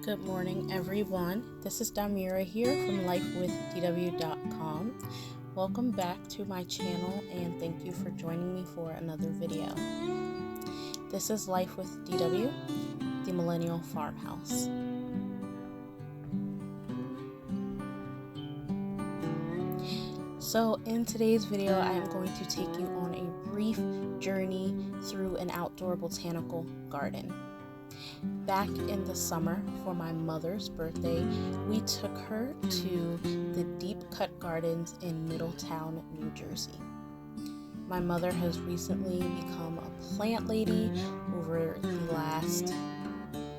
Good morning, everyone. This is Damira here from lifewithdw.com. Welcome back to my channel and thank you for joining me for another video. This is Life with DW, the Millennial Farmhouse. So in today's video, I am going to take you on a brief journey through an outdoor botanical garden. Back in the summer for my mother's birthday, we took her to the Deep Cut Gardens in Middletown, New Jersey. My mother has recently become a plant lady over the last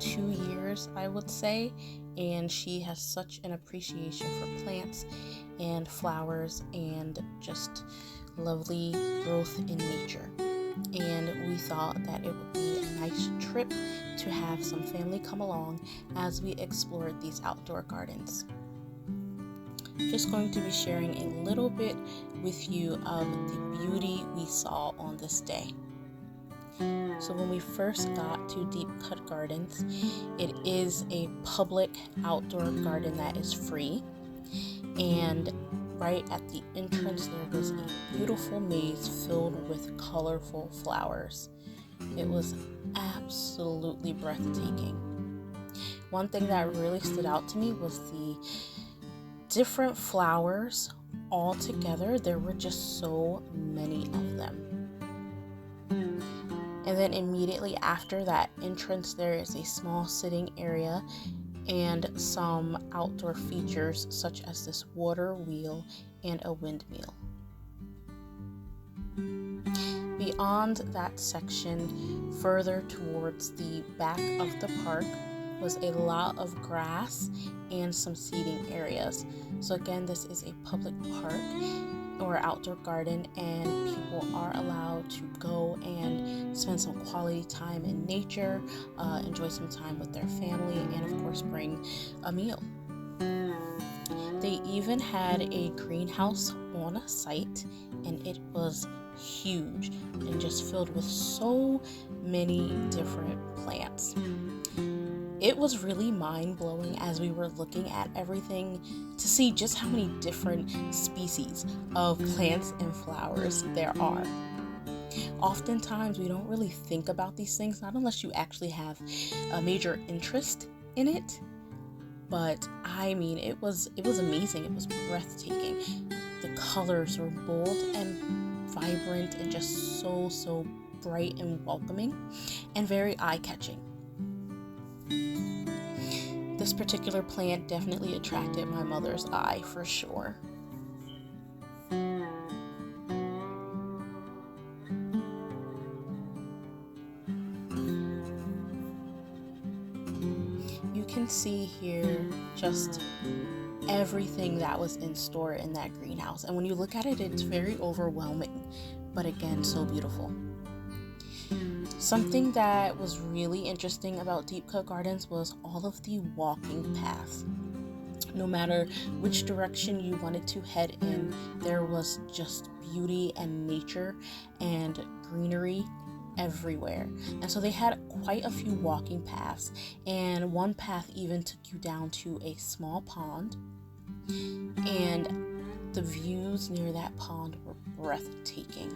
2 years, I would say, and she has such an appreciation for plants and flowers and just lovely growth in nature. And we thought that it would be a nice trip to have some family come along as we explored these outdoor gardens. Just going to be sharing a little bit with you of the beauty we saw on this day. So when we first got to Deep Cut Gardens, it is a public outdoor garden that is free, and right at the entrance there was a beautiful maze filled with colorful flowers. It was absolutely breathtaking. One thing that really stood out to me was the different flowers all together. There were just so many of them. And then immediately after that entrance there is a small sitting area and some outdoor features such as this water wheel and a windmill. Beyond that section, further towards the back of the park, was a lot of grass and some seating areas. So again, this is a public park or outdoor garden, and people are allowed to go and spend some quality time in nature, enjoy some time with their family, and of course bring a meal. They even had a greenhouse on site, and it was huge and just filled with so many different plants. It was really mind-blowing as we were looking at everything to see just how many different species of plants and flowers there are. Oftentimes we don't really think about these things, not unless you actually have a major interest in it. But I mean, it was amazing. It was breathtaking. The colors were bold and vibrant and just so bright and welcoming and very eye-catching. This particular plant definitely attracted my mother's eye for sure. You can see here just everything that was in store in that greenhouse, and when you look at it, it's very overwhelming, but again, so beautiful. Something that was really interesting about Deep Cut Gardens was all of the walking paths. No matter which direction you wanted to head in, there was just beauty and nature and greenery everywhere. And so they had quite a few walking paths, and one path even took you down to a small pond, and the views near that pond were breathtaking.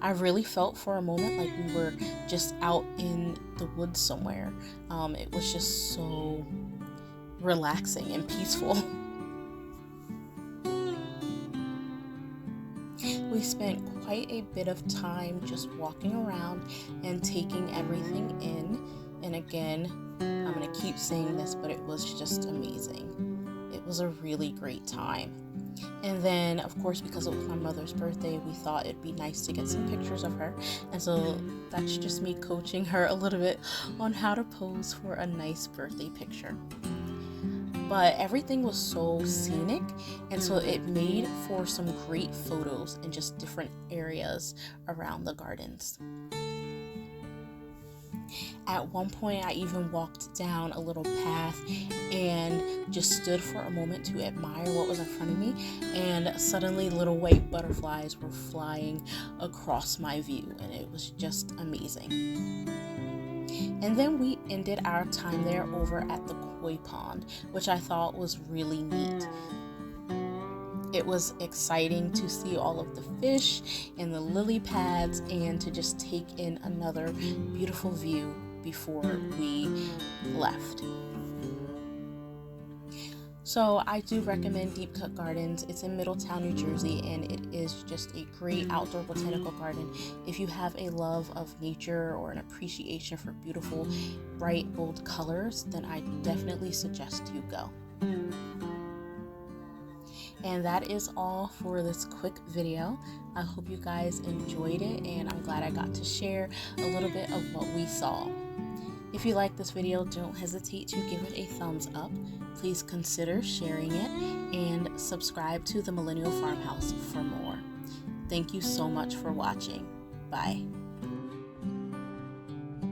I really felt for a moment like we were just out in the woods somewhere. It was just so relaxing and peaceful. We spent quite a bit of time just walking around and taking everything in. And again, I'm going to keep saying this, but it was just amazing. It was a really great time. And then, of course, because it was my mother's birthday, we thought it'd be nice to get some pictures of her. And so that's just me coaching her a little bit on how to pose for a nice birthday picture. But everything was so scenic, and so it made for some great photos in just different areas around the gardens. At one point, I even walked down a little path and just stood for a moment to admire what was in front of me, and suddenly little white butterflies were flying across my view, and it was just amazing. And then we ended our time there over at the koi pond, which I thought was really neat. It was exciting to see all of the fish and the lily pads and to just take in another beautiful view before we left. So I do recommend Deep Cut Gardens. It's in Middletown, New Jersey, and it is just a great outdoor botanical garden. If you have a love of nature or an appreciation for beautiful, bright, bold colors, then I definitely suggest you go. And that is all for this quick video. I hope you guys enjoyed it, and I'm glad I got to share a little bit of what we saw. If you like this video, don't hesitate to give it a thumbs up. Please consider sharing it and subscribe to the Millennial Farmhouse for more. Thank you so much for watching. Bye.